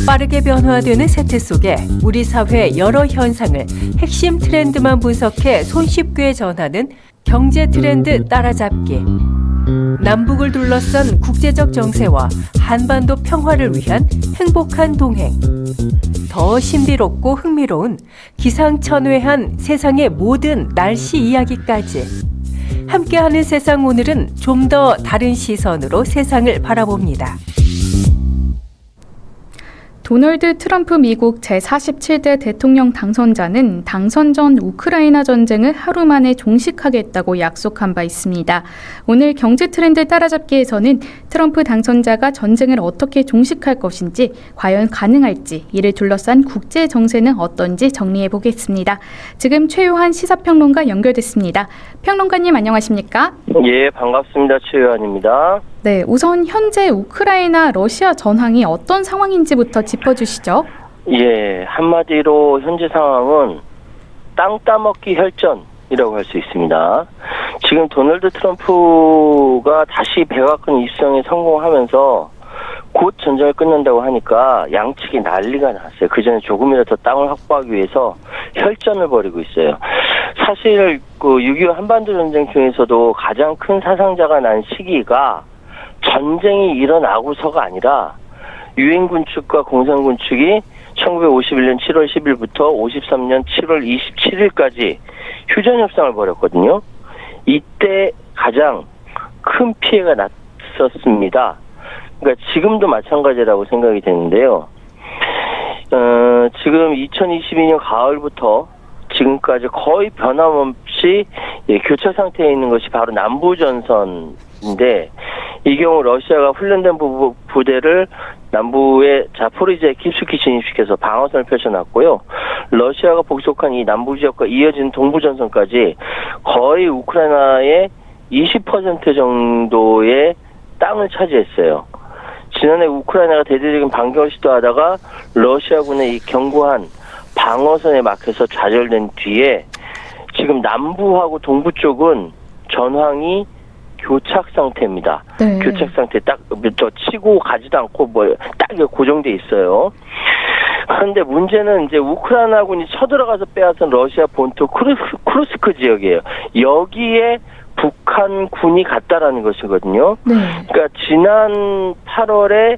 빠르게 변화되는 세태 속에 우리 사회의 여러 현상을 핵심 트렌드만 분석해 손쉽게 전하는 경제 트렌드 따라잡기. 남북을 둘러싼 국제적 정세와 한반도 평화를 위한 행복한 동행. 더 신비롭고 흥미로운 기상천외한 세상의 모든 날씨 이야기까지. 함께하는 세상, 오늘은 좀 더 다른 시선으로 세상을 바라봅니다. 도널드 트럼프 미국 제47대 대통령 당선자는 당선 전 우크라이나 전쟁을 하루 만에 종식하겠다고 약속한 바 있습니다. 오늘 경제 트렌드 따라잡기에서는 트럼프 당선자가 전쟁을 어떻게 종식할 것인지, 과연 가능할지, 이를 둘러싼 국제 정세는 어떤지 정리해 보겠습니다. 지금 최요한 시사평론가 연결됐습니다. 평론가님 안녕하십니까? 예, 반갑습니다. 최요한입니다. 네, 우선 현재 우크라이나 러시아 전황이 어떤 상황인지부터 짚어주시죠. 예, 한마디로 현재 상황은 땅 따먹기 혈전이라고 할 수 있습니다. 지금 도널드 트럼프가 다시 백악관 입성에 성공하면서 곧 전쟁을 끝낸다고 하니까 양측이 난리가 났어요. 그전에 조금이라도 더 땅을 확보하기 위해서 혈전을 벌이고 있어요. 사실 그 6.25 한반도 전쟁 중에서도 가장 큰 사상자가 난 시기가 전쟁이 일어나고서가 아니라 유엔군 측과 공산군 측이 1951년 7월 10일부터 53년 7월 27일까지 휴전협상을 벌였거든요. 이때 가장 큰 피해가 났었습니다. 그러니까 지금도 마찬가지라고 생각이 되는데요. 지금 2022년 가을부터 지금까지 거의 변함없이 교차 상태에 있는 것이 바로 남부전선인데, 이 경우 러시아가 훈련된 부대를 남부의 자포리지에 깊숙이 진입시켜서 방어선을 펼쳐놨고요. 러시아가 복속한 이 남부 지역과 이어진 동부전선까지 거의 우크라이나의 20% 정도의 땅을 차지했어요. 지난해 우크라이나가 대대적인 반격을 시도하다가 러시아군의 이 견고한 방어선에 막혀서 좌절된 뒤에 지금 남부하고 동부 쪽은 전황이 교착 상태입니다. 네. 교착 상태, 딱 저 치고 가지도 않고 딱 고정돼 있어요. 그런데 문제는 이제 우크라이나군이 쳐들어가서 빼앗은 러시아 본토 쿠르스크 지역이에요. 여기에 북한군이 갔다라는 것이거든요. 네. 그러니까 지난 8월에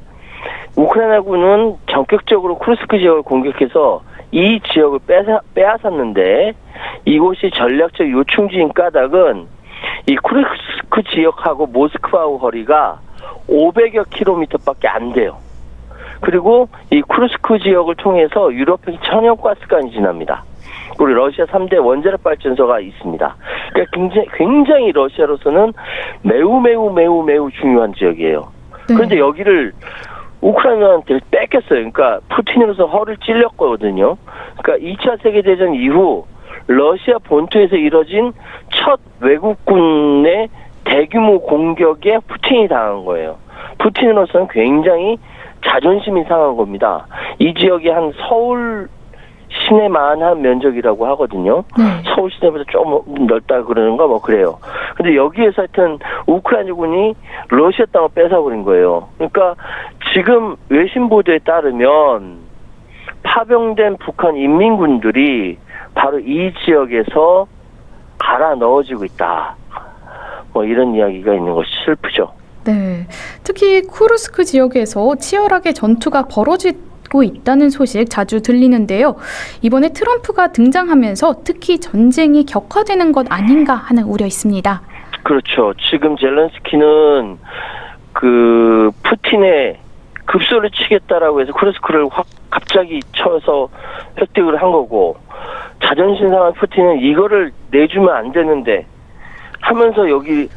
우크라이나군은 전격적으로 쿠르스크 지역을 공격해서 이 지역을 빼앗았는데, 이곳이 전략적 요충지인 까닭은 이 쿠르스크 지역하고 모스크바하고 거리가 500여 킬로미터밖에 안 돼요. 그리고 이 쿠르스크 지역을 통해서 유럽행 천연가스관이 지납니다. 그리고 러시아 3대 원자력 발전소가 있습니다. 그러니까 굉장히 러시아로서는 매우 중요한 지역이에요. 네. 그런데 여기를 우크라이나한테 뺏겼어요. 그러니까 푸틴으로서 허를 찔렸거든요. 그러니까 2차 세계대전 이후 러시아 본토에서 이뤄진 첫 외국군의 대규모 공격에 푸틴이 당한 거예요. 푸틴으로서는 굉장히 자존심이 상한 겁니다. 이 지역이 한 서울 시내만한 면적이라고 하거든요. 서울 시내보다 좀 넓다 그러는가 뭐 그래요. 근데 여기에서 하여튼 우크라이나군이 러시아 땅을 뺏어버린 거예요. 그러니까 지금 외신 보도에 따르면 파병된 북한 인민군들이 바로 이 지역에서 갈아 넣어지고 있다. 뭐 이런 이야기가 있는 것이 슬프죠. 네. 특히 쿠르스크 지역에서 치열하게 전투가 벌어지고 있다는 소식 자주 들리는데요. 이번에 트럼프가 등장하면서 특히 전쟁이 격화되는 것 아닌가 하는 우려 있습니다. 그렇죠. 지금 젤렌스키는 그 푸틴의 급소를 치겠다라고 해서 쿠르스크를 확 갑자기 쳐서 획득을 한 거고, 자존심 상한 푸틴은 이거를 내주면 안 되는데 하면서 여기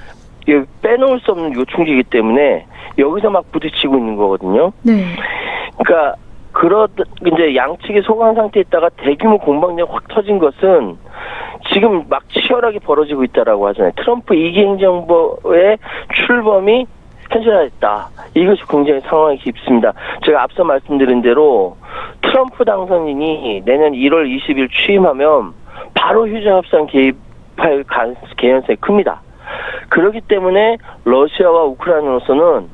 빼놓을 수 없는 요충지이기 때문에 여기서 막 부딪히고 있는 거거든요. 네. 그러니까 이제 양측이 소강 상태에 있다가 대규모 공방전이 확 터진 것은 지금 막 치열하게 벌어지고 있다라고 하잖아요. 트럼프 2기 행정부의 출범이 현실화됐다. 이것이 굉장히 상황이 깊습니다. 제가 앞서 말씀드린 대로 트럼프 당선인이 내년 1월 20일 취임하면 바로 휴전협상 개입할 가능성이 큽니다. 그렇기 때문에 러시아와 우크라이나로서는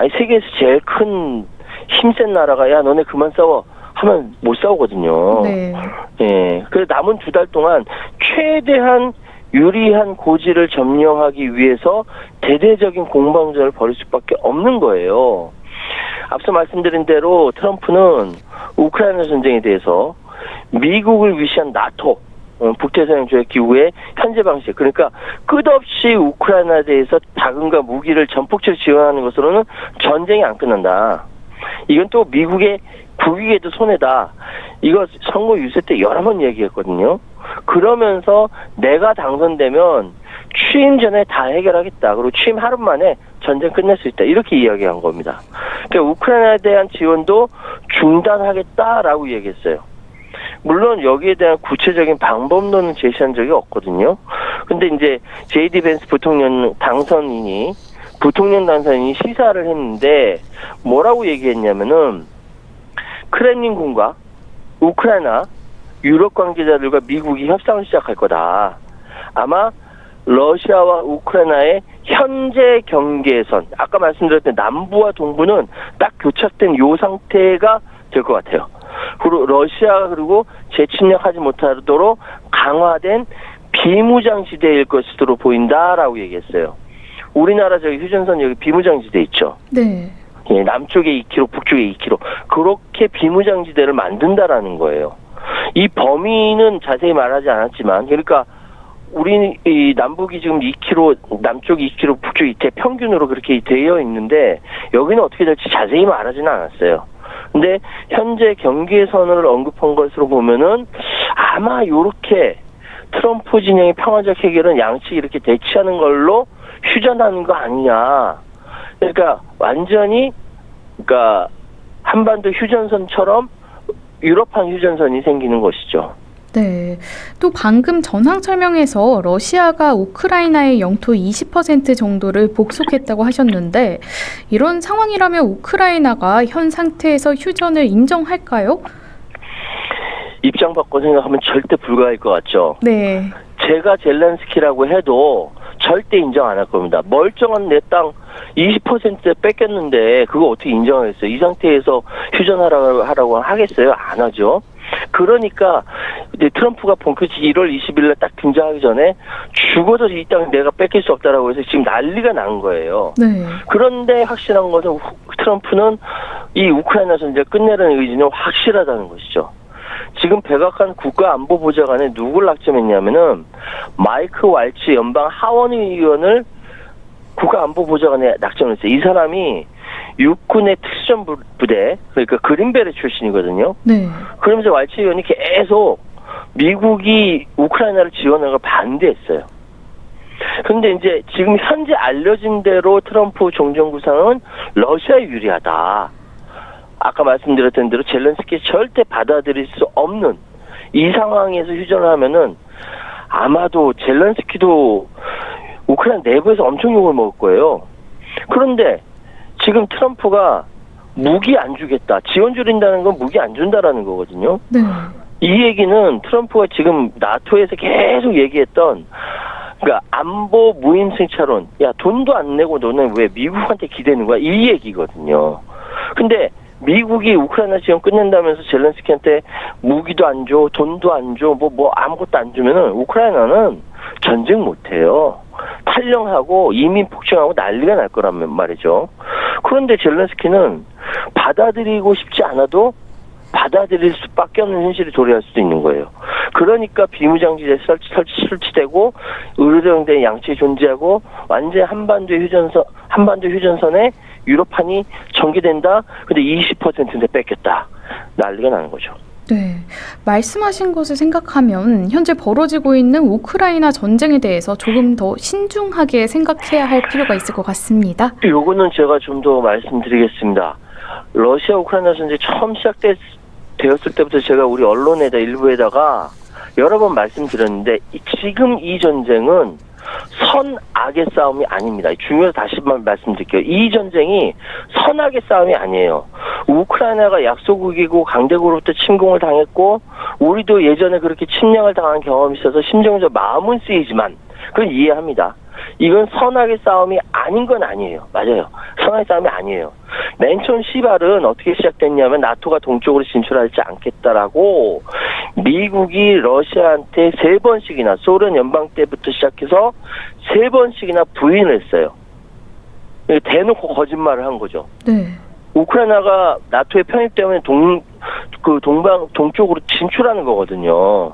아니 세계에서 제일 큰 힘센 나라가 야 너네 그만 싸워 하면 못 싸우거든요. 네. 예. 그래서 남은 2달 동안 최대한 유리한 고지를 점령하기 위해서 대대적인 공방전을 벌일 수밖에 없는 거예요. 앞서 말씀드린 대로 트럼프는 우크라이나 전쟁에 대해서 미국을 위시한 나토 북대서양 조약 기구의 현재 방식, 그러니까 끝없이 우크라이나에 대해서 자금과 무기를 전폭적으로 지원하는 것으로는 전쟁이 안 끝난다. 이건 또 미국의 국익에도 손해다. 이거 선거 유세 때 여러 번 얘기했거든요. 그러면서 내가 당선되면 취임 전에 다 해결하겠다. 그리고 취임 하루 만에 전쟁 끝낼 수 있다. 이렇게 이야기한 겁니다. 그러니까 우크라이나에 대한 지원도 중단하겠다라고 얘기했어요. 물론 여기에 대한 구체적인 방법론은 제시한 적이 없거든요. 근데 이제 J.D. 벤스 부통령 당선인이 시사를 했는데 뭐라고 얘기했냐면은 크렘린궁과 우크라이나 유럽 관계자들과 미국이 협상을 시작할 거다. 아마 러시아와 우크라이나의 현재 경계선, 아까 말씀드렸던 남부와 동부는 딱 교착된 요 상태가 될 것 같아요. 그리고 러시아가 그리고 재침략하지 못하도록 강화된 비무장지대일 것으로 보인다라고 얘기했어요. 우리나라 저기 휴전선 여기 비무장지대 있죠. 네. 예, 남쪽에 2km, 북쪽에 2km. 그렇게 비무장지대를 만든다라는 거예요. 이 범위는 자세히 말하지 않았지만, 그러니까 우리 이 남북이 지금 2km, 남쪽 2km, 북쪽 2km 평균으로 그렇게 되어 있는데 여기는 어떻게 될지 자세히 말하지는 않았어요. 근데 현재 경계선을 언급한 것으로 보면은 아마 요렇게 트럼프 진영의 평화적 해결은 양측이 이렇게 대치하는 걸로 휴전하는 거 아니냐. 그러니까 완전히 그러니까 한반도 휴전선처럼 유럽판 휴전선이 생기는 것이죠. 네. 또 방금 전황 설명에서 러시아가 우크라이나의 영토 20% 정도를 복속했다고 하셨는데 이런 상황이라면 우크라이나가 현 상태에서 휴전을 인정할까요? 입장 바꿔 생각하면 절대 불가할 것 같죠. 네. 제가 젤렌스키라고 해도 절대 인정 안 할 겁니다. 멀쩡한 내 땅 20% 뺏겼는데 그거 어떻게 인정하겠어요? 이 상태에서 휴전하라고 하겠어요? 안 하죠. 그러니까 이제 트럼프가 본격적으로 1월 20일에 딱 등장하기 전에 죽어도 이 땅 내가 뺏길 수 없다라고 해서 지금 난리가 난 거예요. 네. 그런데 확실한 것은 트럼프는 이 우크라이나 전쟁을 끝내라는 의지는 확실하다는 것이죠. 지금 백악관 국가안보보좌관에 누굴 낙점했냐면은 마이크 왈츠 연방 하원의원을 국가안보보좌관에 낙점을 했어요. 이 사람이 육군의 특수전부대, 그러니까 그린베리 출신이거든요. 네. 그러면서 왈츠 의원이 계속 미국이 우크라이나를 지원하는 걸 반대했어요. 그런데 이제 지금 현재 알려진 대로 트럼프 종전구상은 러시아에 유리하다. 아까 말씀드렸던 대로 젤렌스키 절대 받아들일 수 없는 이 상황에서 휴전을 하면은 아마도 젤렌스키도 우크라이나 내부에서 엄청 욕을 먹을 거예요. 그런데 지금 트럼프가 무기 안 주겠다. 지원 줄인다는 건 무기 안 준다라는 거거든요. 네. 이 얘기는 트럼프가 지금 나토에서 계속 얘기했던 그러니까 안보 무임승차론. 야, 돈도 안 내고 너는 왜 미국한테 기대는 거야? 이 얘기거든요. 근데 미국이 우크라이나 지원 끝낸다면서 젤렌스키한테 무기도 안 줘, 돈도 안 줘, 뭐 아무것도 안 주면은 우크라이나는 전쟁 못 해요. 탈령하고 이민 폭증하고 난리가 날 거란 말이죠. 그런데 젤렌스키는 받아들이고 싶지 않아도 받아들일 수밖에 없는 현실이 도래할 수도 있는 거예요. 그러니까 비무장지대 설치되고 의료대응대 양측이 존재하고 완전 한반도 휴전선에 유럽판이 전개된다. 근데 20%인데 뺏겼다. 난리가 나는 거죠. 네. 말씀하신 것을 생각하면 현재 벌어지고 있는 우크라이나 전쟁에 대해서 조금 더 신중하게 생각해야 할 필요가 있을 것 같습니다. 요거는 제가 좀 더 말씀드리겠습니다. 러시아 우크라이나 전쟁이 처음 시작되었을 때부터 제가 우리 언론에다 일부에다가 여러 번 말씀드렸는데 지금 이 전쟁은 선악의 싸움이 아닙니다. 중요해서 다시 한번 말씀드릴게요. 이 전쟁이 선악의 싸움이 아니에요. 우크라이나가 약소국이고 강대국으로부터 침공을 당했고 우리도 예전에 그렇게 침략을 당한 경험이 있어서 심정적으로 마음은 쓰이지만 그건 이해합니다. 이건 선악의 싸움이 아닌 건 아니에요. 맞아요. 선악의 싸움이 아니에요. 맨 처음 시발은 어떻게 시작됐냐면 나토가 동쪽으로 진출하지 않겠다라고 미국이 러시아한테 3번씩이나 소련 연방 때부터 시작해서 3번씩이나 부인을 했어요. 대놓고 거짓말을 한 거죠. 네. 우크라이나가 나토의 편입 때문에 동쪽으로 진출하는 거거든요.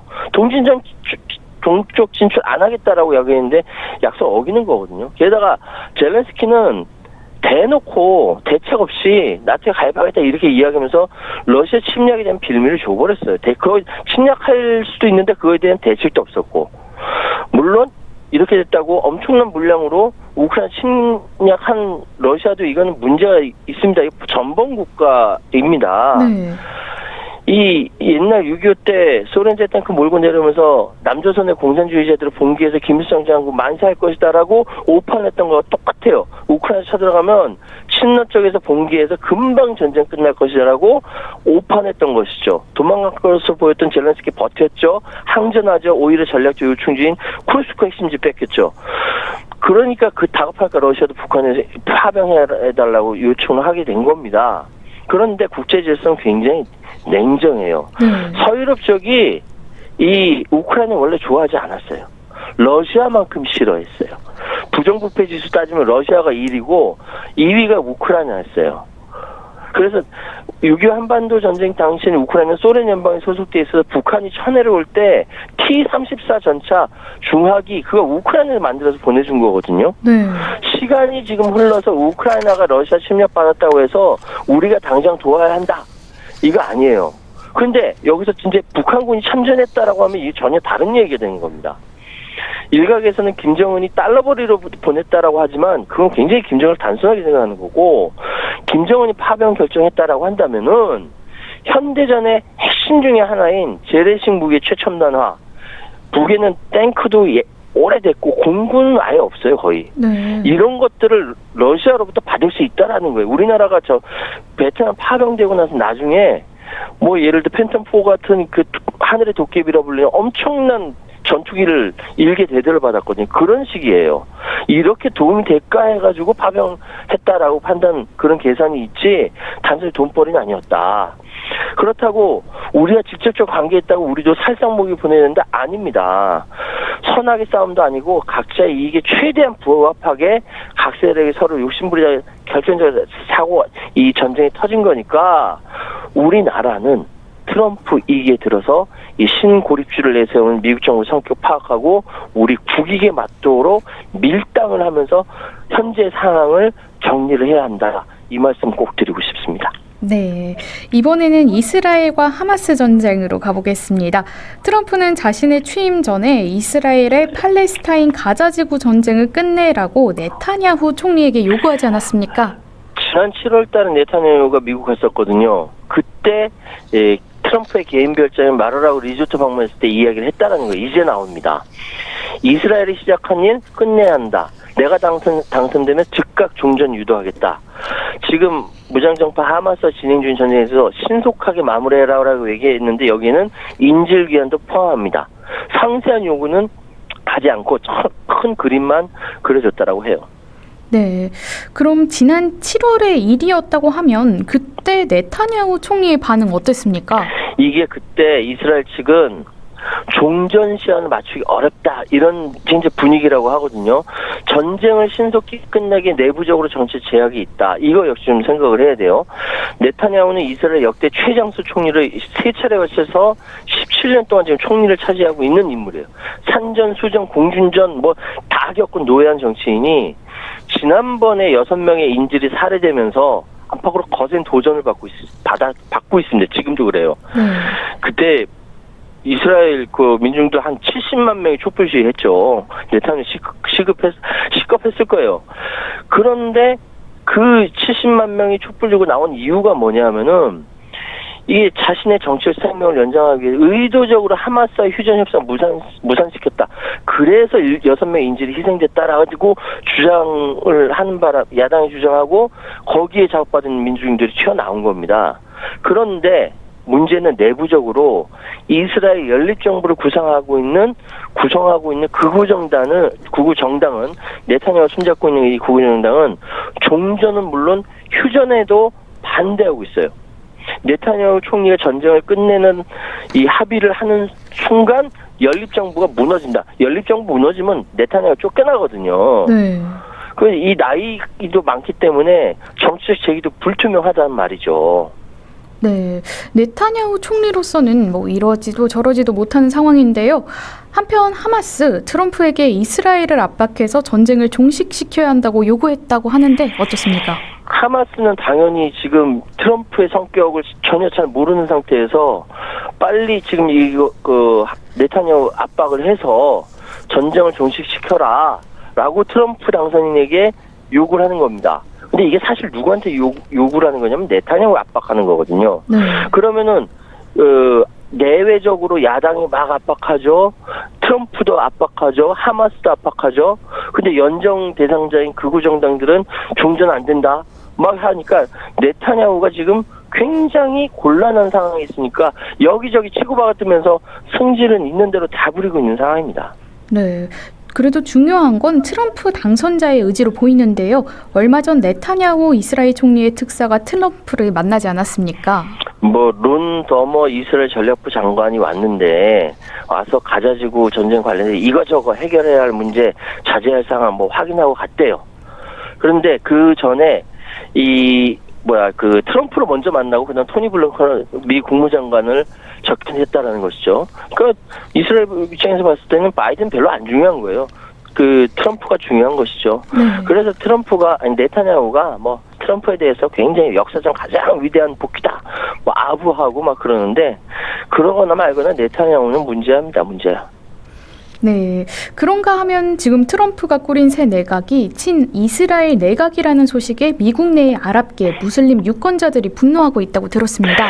동쪽 진출 안 하겠다라고 이야기했는데 약속 어기는 거거든요. 게다가 젤렌스키는 대놓고 대책 없이 나토에 가입하겠다 이렇게 이야기하면서 러시아 침략에 대한 빌미를 줘버렸어요. 그거 침략할 수도 있는데 그거에 대한 대책도 없었고, 물론 이렇게 됐다고 엄청난 물량으로 우크라이나 침략한 러시아도 이거는 문제가 있습니다. 전범 국가입니다. 네. 이 옛날 6.25 때 소련 제탱크 몰고 내려오면서 남조선의 공산주의자들을 봉기해서 김일성 장군 만세할 것이다라고 오판했던 거와 똑같아요. 우크라이나 쳐들어가면 친러 쪽에서 봉기해서 금방 전쟁 끝날 것이다라고 오판했던 것이죠. 도망갈 것으로 보였던 젤렌스키 버텼죠. 항전하죠. 오히려 전략적 요충지인 쿠르스크 핵심지 뺏겼죠. 그러니까 그 다급할까 러시아도 북한에 파병해달라고 요청을 하게 된 겁니다. 그런데 국제 질서는 굉장히 냉정해요. 서유럽 쪽이 이 우크라이나 원래 좋아하지 않았어요. 러시아만큼 싫어했어요. 부정부패 지수 따지면 러시아가 1위고 2위가 우크라이나였어요. 그래서 6.25 한반도 전쟁 당시에 우크라이나는 소련 연방에 소속돼 있어서 북한이 쳐내려올 때 T-34 전차 중하기 그거 우크라이나를 만들어서 보내준 거거든요. 네. 시간이 지금 흘러서 우크라이나가 러시아 침략받았다고 해서 우리가 당장 도와야 한다. 이거 아니에요. 근데 여기서 진짜 북한군이 참전했다라고 하면 이게 전혀 다른 얘기가 되는 겁니다. 일각에서는 김정은이 달러벌이로 보냈다라고 하지만 그건 굉장히 김정은을 단순하게 생각하는 거고, 김정은이 파병 결정했다라고 한다면은 현대전의 핵심 중에 하나인 재래식 무기 최첨단화, 북에는 탱크도 오래됐고 공군은 아예 없어요 거의. 네. 이런 것들을 러시아로부터 받을 수 있다라는 거예요. 우리나라가 베트남 파병되고 나서 나중에 뭐 예를 들어 팬텀4 같은 그 하늘의 도깨비라 불리는 엄청난 전투기를 일개 대대를 받았거든요. 그런 식이에요. 이렇게 도움이 될까 해가지고 파병했다라고 판단, 그런 계산이 있지 단순히 돈벌이는 아니었다. 그렇다고 우리가 직접적 관계했다고 우리도 살상무기 보내는데 아닙니다. 선악의 싸움도 아니고 각자의 이익에 최대한 부합하게 각 세력이 서로 욕심부리자 결정적 사고, 이 전쟁이 터진 거니까 우리나라는 트럼프 이기에 들어서 이 신고립주를 내세우는 미국 정부 성격 파악하고 우리 국익에 맞도록 밀당을 하면서 현재 상황을 정리를 해야 한다. 이 말씀 꼭 드리고 싶습니다. 네, 이번에는 이스라엘과 하마스 전쟁으로 가보겠습니다. 트럼프는 자신의 취임 전에 이스라엘의 팔레스타인 가자지구 전쟁을 끝내라고 네타냐후 총리에게 요구하지 않았습니까? 지난 7월 달에 네타냐후가 미국 갔었거든요. 그때 트럼프의 개인 별장인 마르라고 리조트 방문했을 때 이야기를 했다라는 거예요. 이제 나옵니다. 이스라엘이 시작한 일 끝내야 한다. 내가 당선되면 즉각 종전 유도하겠다. 지금 무장정파 하마스와 진행 중인 전쟁에서 신속하게 마무리해라라고 얘기했는데 여기에는 인질기한도 포함합니다. 상세한 요구는 하지 않고 큰 그림만 그려줬다라고 해요. 네, 그럼 지난 7월의 일이었다고 하면 그때 네타냐후 총리의 반응 어땠습니까? 이게 그때 이스라엘 측은 종전 시한을 맞추기 어렵다 이런 굉장히 분위기라고 하거든요. 전쟁을 신속히 끝내기 내부적으로 정치 제약이 있다. 이거 역시 좀 생각을 해야 돼요. 네타냐후는 이스라엘 역대 최장수 총리를 3차례 거쳐서 17년 동안 지금 총리를 차지하고 있는 인물이에요. 산전, 수전, 공준전 뭐 다 겪은 노예한 정치인이 지난번에 6명의 인질이 살해되면서 안팎으로 거센 도전을 받고 있습니다. 지금도 그래요. 그때 이스라엘 그 민중도 한 70만 명이 촛불 시위했죠. 네타냐후 시급했을 거예요. 그런데 그 70만 명이 촛불 들고 나온 이유가 뭐냐면은 이게 자신의 정치적 생명을 연장하기 위해 의도적으로 하마스와 휴전 협상 무산시켰다. 그래서 6명 인질이 희생됐다라고 주장을 하는 바람, 야당이 주장하고 거기에 자극받은 민주인들이 튀어나온 겁니다. 그런데 문제는 내부적으로 이스라엘 연립정부를 구성하고 있는 극우 정당은 네타냐후 손잡고 있는 이 극우 정당은 종전은 물론 휴전에도 반대하고 있어요. 네타냐후 총리가 전쟁을 끝내는 이 합의를 하는 순간 연립정부가 무너진다. 연립정부 무너지면 네타냐후 쫓겨나거든요. 네. 이 나이도 많기 때문에 정치적 제기도 불투명하다는 말이죠. 네, 네타냐후 총리로서는 뭐 이러지도 저러지도 못하는 상황인데요. 한편 하마스, 트럼프에게 이스라엘을 압박해서 전쟁을 종식시켜야 한다고 요구했다고 하는데 어떻습니까? 하마스는 당연히 지금 트럼프의 성격을 전혀 잘 모르는 상태에서 빨리 지금 네타냐후 압박을 해서 전쟁을 종식시켜라라고 트럼프 당선인에게 요구를 하는 겁니다. 근데 이게 사실 누구한테 요구를 하는 거냐면 네타냐후 압박하는 거거든요. 네. 그러면은 내외적으로 야당이 막 압박하죠. 트럼프도 압박하죠. 하마스도 압박하죠. 근데 연정 대상자인 극우 정당들은 종전 안 된다 막 하니까 네타냐후가 지금 굉장히 곤란한 상황에 있으니까 여기저기 치고받으면서 승질은 있는 대로 다 부리고 있는 상황입니다. 네. 그래도 중요한 건 트럼프 당선자의 의지로 보이는데요. 얼마 전 네타냐후 이스라엘 총리의 특사가 트럼프를 만나지 않았습니까? 론 더머 이스라엘 전략부 장관이 왔는데 와서 가자지구 전쟁 관련해서 이거저거 해결해야 할 문제, 자제할 상황 확인하고 갔대요. 그런데 그 전에 트럼프를 먼저 만나고 그다음 토니 블링컨 미 국무장관을 접견했다라는 것이죠. 그러니까 이스라엘 입장에서 봤을 때는 바이든 별로 안 중요한 거예요. 트럼프가 중요한 것이죠. 네. 그래서 네타냐후가 트럼프에 대해서 굉장히 역사상 가장 위대한 복귀다 아부하고 막 그러는데 그러거나 말거나 네타냐후는 문제야. 네, 그런가 하면 지금 트럼프가 꾸린 새 내각이 친 이스라엘 내각이라는 소식에 미국 내의 아랍계 무슬림 유권자들이 분노하고 있다고 들었습니다.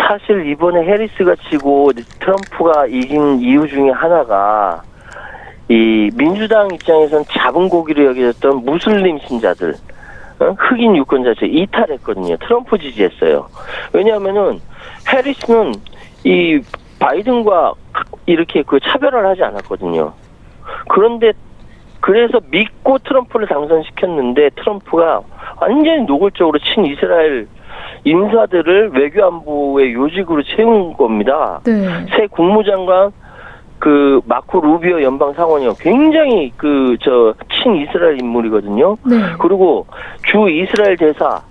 사실 이번에 해리스가 지고 트럼프가 이긴 이유 중에 하나가 이 민주당 입장에선 잡은 고기로 여겨졌던 무슬림 신자들, 흑인 유권자들 이탈했거든요. 트럼프 지지했어요. 왜냐하면은 해리스는 이 바이든과 이렇게 차별을 하지 않았거든요. 그런데 그래서 믿고 트럼프를 당선시켰는데 트럼프가 완전히 노골적으로 친 이스라엘 인사들을 외교안보의 요직으로 채운 겁니다. 네. 새 국무장관 마코 루비오 연방상원이요. 굉장히 친 이스라엘 인물이거든요. 네. 그리고 주 이스라엘 대사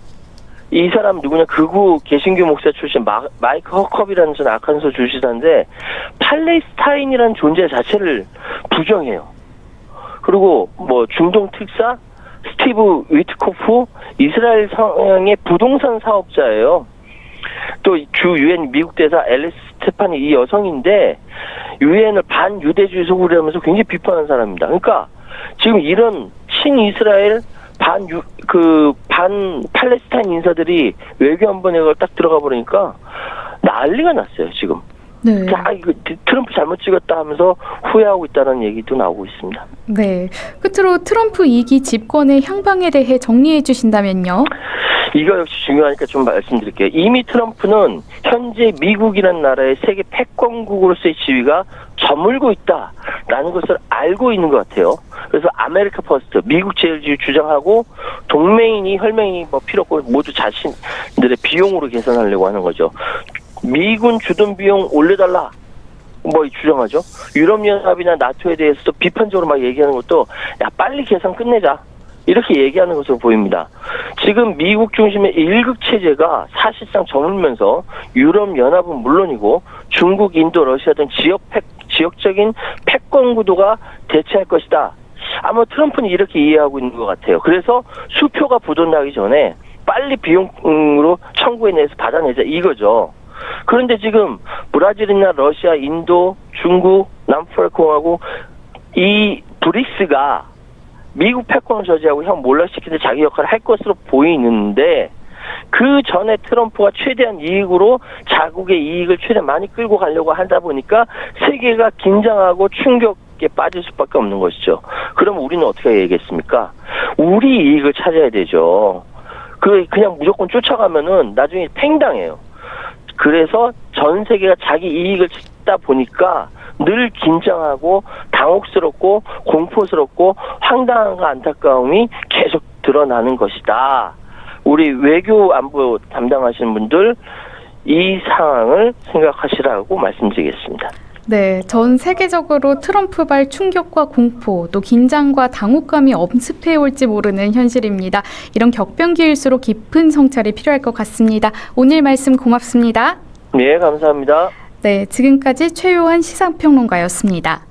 이 사람 누구냐 극우 개신교 목사 출신 마이크 허컵이라는 전 아칸소 주지사인데 팔레스타인이라는 존재 자체를 부정해요. 그리고 중동 특사 스티브 위트코프 이스라엘 성향의 부동산 사업자예요. 또 주 유엔 미국 대사 앨리스 스테파니 이 여성인데 유엔을 반유대주의 소굴이 하면서 굉장히 비판한 사람입니다. 그러니까 지금 이런 친이스라엘 반 팔레스타인 인사들이 외교안보에 딱 들어가 버리니까 난리가 났어요, 지금. 네. 이거 트럼프 잘못 찍었다 하면서 후회하고 있다는 얘기도 나오고 있습니다. 네. 끝으로 트럼프 2기 집권의 향방에 대해 정리해 주신다면요. 이거 역시 중요하니까 좀 말씀드릴게요. 이미 트럼프는 현재 미국이라는 나라의 세계 패권국으로서의 지위가 저물고 있다라는 것을 알고 있는 것 같아요. 그래서 아메리카 퍼스트, 미국 제일주의 주장하고 동맹이니 혈맹이니 필요 없고 모두 자신들의 비용으로 개선하려고 하는 거죠. 미군 주둔 비용 올려달라 주장하죠. 유럽연합이나 나토에 대해서도 비판적으로 막 얘기하는 것도 빨리 개선 끝내자 이렇게 얘기하는 것으로 보입니다. 지금 미국 중심의 일극 체제가 사실상 저물면서 유럽연합은 물론이고 중국, 인도, 러시아 등 지역적인 패권 구도가 대체할 것이다. 아마 트럼프는 이렇게 이해하고 있는 것 같아요. 그래서 수표가 부도나기 전에 빨리 비용으로 청구해내서 받아내자 이거죠. 그런데 지금 브라질이나 러시아, 인도, 중국, 남아프리카공화국 이 브릭스가 미국 패권을 저지하고 몰락시키는 자기 역할을 할 것으로 보이는데 그 전에 트럼프가 최대한 이익으로 자국의 이익을 최대한 많이 끌고 가려고 하다 보니까 세계가 긴장하고 충격에 빠질 수밖에 없는 것이죠. 그럼 우리는 어떻게 해야겠습니까? 우리 이익을 찾아야 되죠. 그냥 무조건 쫓아가면은 나중에 팽당해요. 그래서 전 세계가 자기 이익을 찾다 보니까 늘 긴장하고 당혹스럽고 공포스럽고 황당함과 안타까움이 계속 드러나는 것이다. 우리 외교 안보 담당하시는 분들 이 상황을 생각하시라고 말씀드리겠습니다. 네, 전 세계적으로 트럼프발 충격과 공포, 또 긴장과 당혹감이 엄습해 올지 모르는 현실입니다. 이런 격변기일수록 깊은 성찰이 필요할 것 같습니다. 오늘 말씀 고맙습니다. 네, 감사합니다. 네, 지금까지 최요한 시사평론가였습니다.